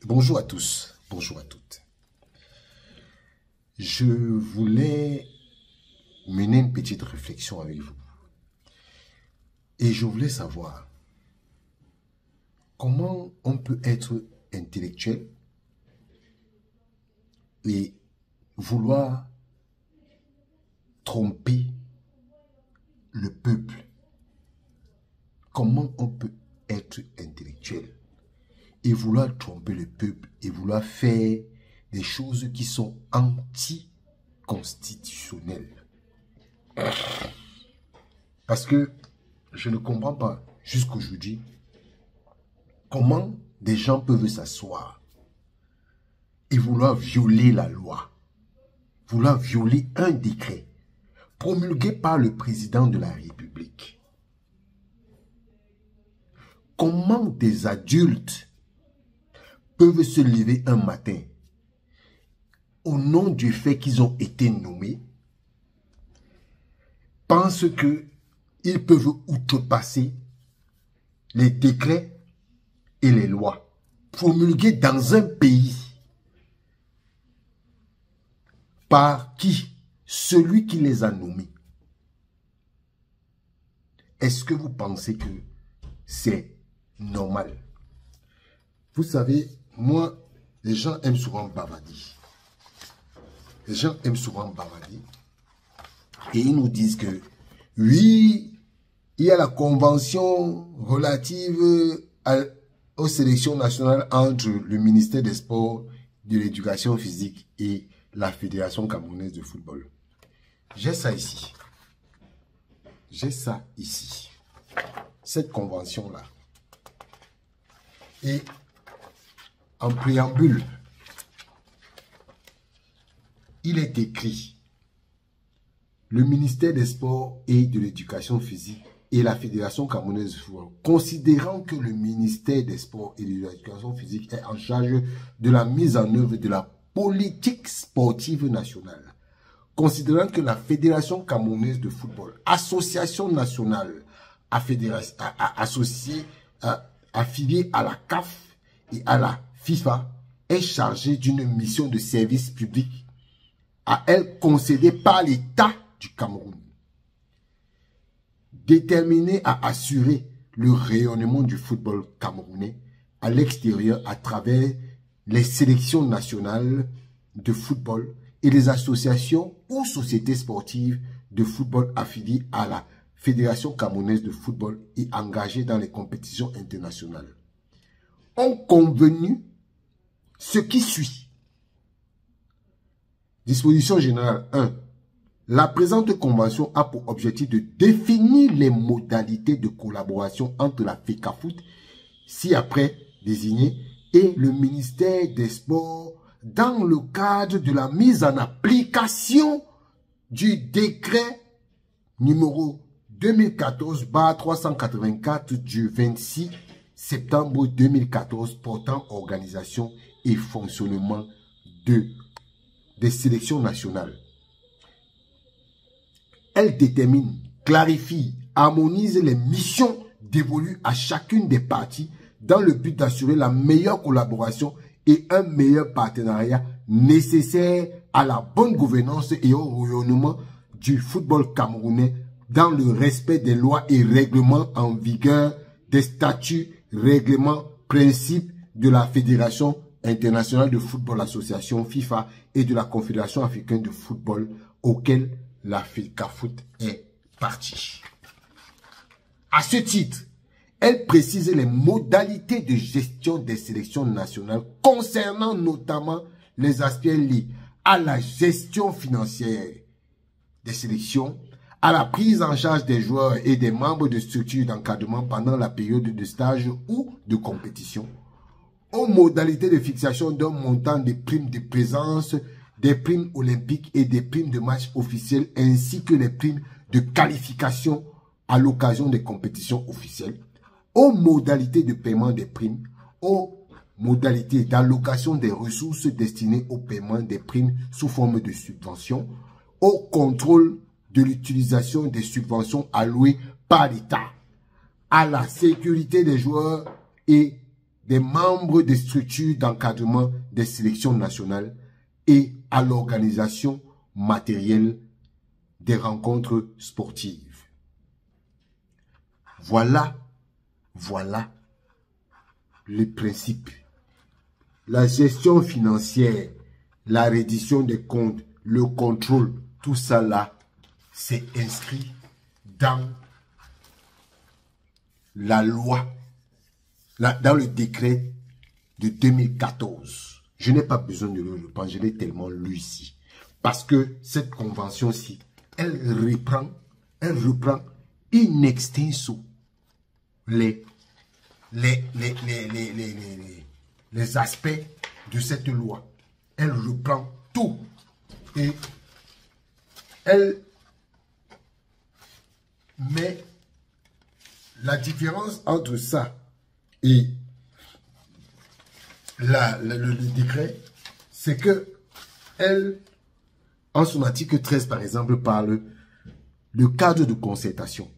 Bonjour à tous, bonjour à toutes. Je voulais mener une petite réflexion avec vous. Et je voulais savoir comment on peut être intellectuel et vouloir tromper le peuple. Comment on peut être intellectuel et vouloir tromper le peuple et vouloir faire des choses qui sont anticonstitutionnelles. Parce que je ne comprends pas jusqu'aujourd'hui comment des gens peuvent s'asseoir et vouloir violer la loi, vouloir violer un décret promulgué par le président de la République. Comment des adultes peuvent se lever un matin au nom du fait qu'ils ont été nommés, pensent qu'ils peuvent outrepasser les décrets et les lois promulgués dans un pays par qui? Celui qui les a nommés. Est-ce que vous pensez que c'est normal? Vous savez, moi, les gens aiment souvent bavarder. Les gens aiment souvent bavarder. Et ils nous disent que, oui, il y a la convention relative aux sélections nationales entre le ministère des Sports, de l'Éducation physique et la Fédération camerounaise de football. J'ai ça ici. J'ai ça ici. Cette convention-là. Et en préambule, il est écrit: le ministère des Sports et de l'Éducation physique et la Fédération camerounaise de football, considérant que le ministère des Sports et de l'Éducation physique est en charge de la mise en œuvre de la politique sportive nationale, considérant que la Fédération camerounaise de football, association nationale associée, affiliée à la CAF et à la FIFA, est chargée d'une mission de service public à elle concédée par l'État du Cameroun, déterminée à assurer le rayonnement du football camerounais à l'extérieur à travers les sélections nationales de football et les associations ou sociétés sportives de football affiliées à la Fédération camerounaise de football et engagées dans les compétitions internationales, ont convenu ce qui suit. Disposition générale 1. La présente convention a pour objectif de définir les modalités de collaboration entre la FECAFOOT, ci-après désignée, et le ministère des Sports dans le cadre de la mise en application du décret numéro 2014/384 du 26 septembre 2014 portant organisation et fonctionnement des sélections nationales. Elle détermine, clarifie, harmonise les missions dévolues à chacune des parties dans le but d'assurer la meilleure collaboration et un meilleur partenariat nécessaire à la bonne gouvernance et au rayonnement du football camerounais dans le respect des lois et règlements en vigueur, des statuts, règlements, principes de la Fédération internationale de football association FIFA et de la Confédération africaine de football auquel la FECAFOOT est partie. À ce titre, elle précise les modalités de gestion des sélections nationales concernant notamment les aspects liés à la gestion financière des sélections, à la prise en charge des joueurs et des membres de structures d'encadrement pendant la période de stage ou de compétition, aux modalités de fixation d'un montant de primes de présence, des primes olympiques et des primes de match officiels, ainsi que les primes de qualification à l'occasion des compétitions officielles, aux modalités de paiement des primes, aux modalités d'allocation des ressources destinées au paiement des primes sous forme de subventions, au contrôle de l'utilisation des subventions allouées par l'État, à la sécurité des joueurs et des membres des structures d'encadrement des sélections nationales et à l'organisation matérielle des rencontres sportives. Voilà les principes. La gestion financière, la reddition des comptes, le contrôle, tout ça là, c'est inscrit dans la loi, dans le décret de 2014. Je n'ai pas besoin de le reprendre, je l'ai tellement lu ici. Parce que cette convention-ci, elle reprend in extenso les aspects de cette loi. Elle reprend tout. Et elle met la différence entre ça et le décret, c'est que elle, en son article 13 par exemple, parle le cadre de concertation.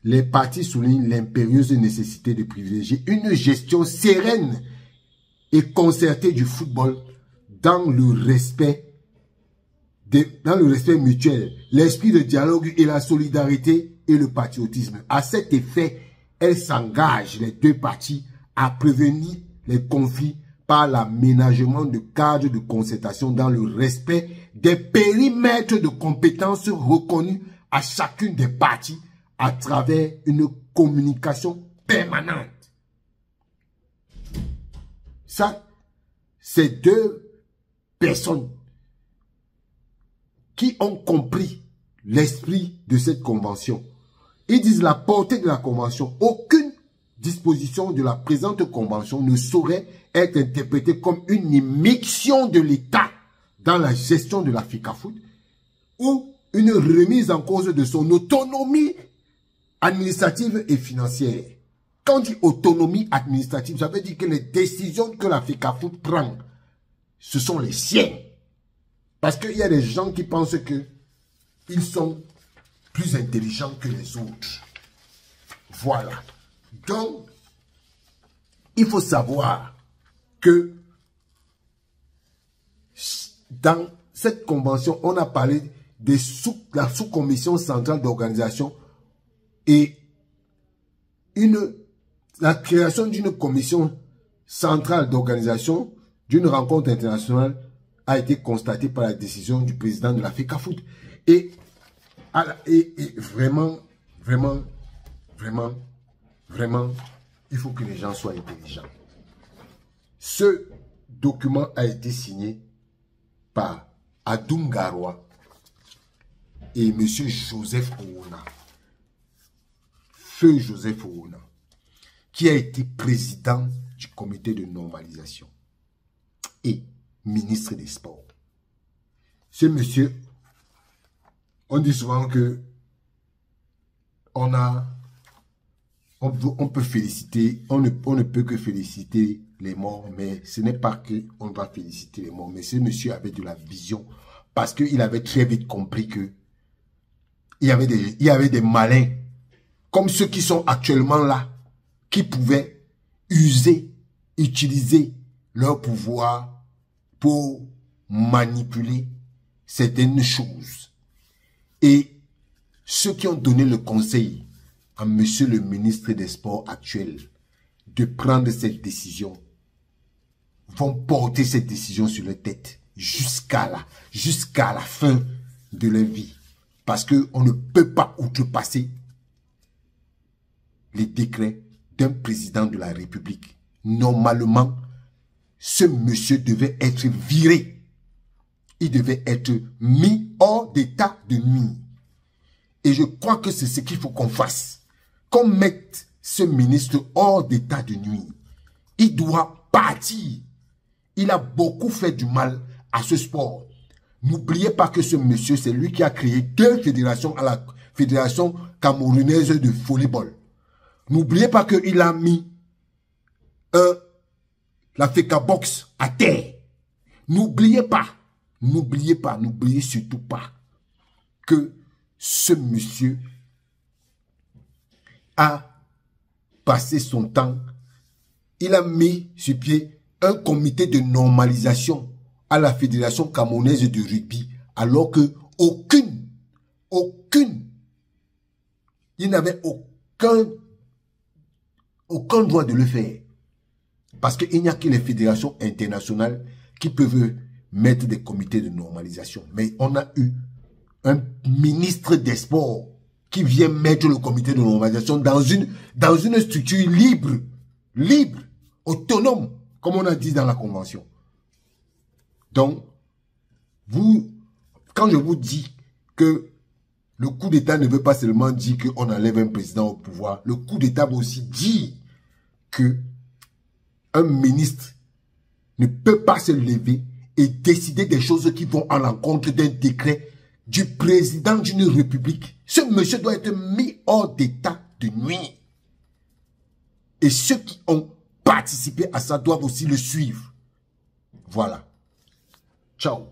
Les parties soulignent l'impérieuse nécessité de privilégier une gestion sereine et concertée du football dans le respect mutuel, l'esprit de dialogue et la solidarité et le patriotisme. À cet effet, elles s'engagent, les deux parties, à prévenir les conflits par l'aménagement de cadres de concertation dans le respect des périmètres de compétences reconnus à chacune des parties à travers une communication permanente. Ça, c'est deux personnes qui ont compris l'esprit de cette convention. Ils disent la portée de la convention. Aucune disposition de la présente convention ne saurait être interprétée comme une immixtion de l'État dans la gestion de la FECAFOOT ou une remise en cause de son autonomie administrative et financière. Quand on dit autonomie administrative, ça veut dire que les décisions que la FECAFOOT prend, ce sont les siennes. Parce qu'il y a des gens qui pensent qu'ils sont plus intelligents que les autres. Voilà. Donc, il faut savoir que dans cette convention, on a parlé de la sous-commission centrale d'organisation et la création d'une commission centrale d'organisation d'une rencontre internationale a été constatée par la décision du président de la FECAFOOT. Et vraiment, il faut que les gens soient intelligents. Ce document a été signé par Adoum Garoua et M. Joseph Owona, Feu Joseph Owona, qui a été président du comité de normalisation et ministre des Sports. Ce monsieur, on dit souvent que on peut féliciter, on ne peut que féliciter les morts, mais ce n'est pas qu'on va féliciter les morts. Mais ce monsieur avait de la vision parce qu'il avait très vite compris que il y avait des malins comme ceux qui sont actuellement là, qui pouvaient utiliser leur pouvoir pour manipuler certaines choses. Et ceux qui ont donné le conseil à monsieur le ministre des Sports actuel de prendre cette décision vont porter cette décision sur leur tête jusqu'à la fin de leur vie. Parce qu'on ne peut pas outrepasser les décrets d'un président de la République. Normalement, ce monsieur devait être viré. Il devait être mis hors d'état de nuire. Et je crois que c'est ce qu'il faut qu'on fasse. Qu'on mette ce ministre hors d'état de nuire. Il doit partir. Il a beaucoup fait du mal à ce sport. N'oubliez pas que ce monsieur, c'est lui qui a créé deux fédérations à la Fédération camerounaise de volleyball. N'oubliez pas qu'il a mis la FECABOX à terre. N'oubliez surtout pas que ce monsieur a passé son temps il a mis sur pied un comité de normalisation à la Fédération camerounaise de rugby, alors que il n'avait aucun droit de le faire. Parce qu'il n'y a que les fédérations internationales qui peuvent mettre des comités de normalisation. Mais on a eu un ministre des Sports qui vient mettre le comité de normalisation dans une structure libre, autonome, comme on a dit dans la convention. Donc, quand je vous dis que le coup d'État ne veut pas seulement dire qu'on enlève un président au pouvoir, le coup d'État veut aussi dire que un ministre ne peut pas se lever et décider des choses qui vont à l'encontre d'un décret du président d'une république. Ce monsieur doit être mis hors d'état de nuire. Et ceux qui ont participé à ça doivent aussi le suivre. Voilà. Ciao.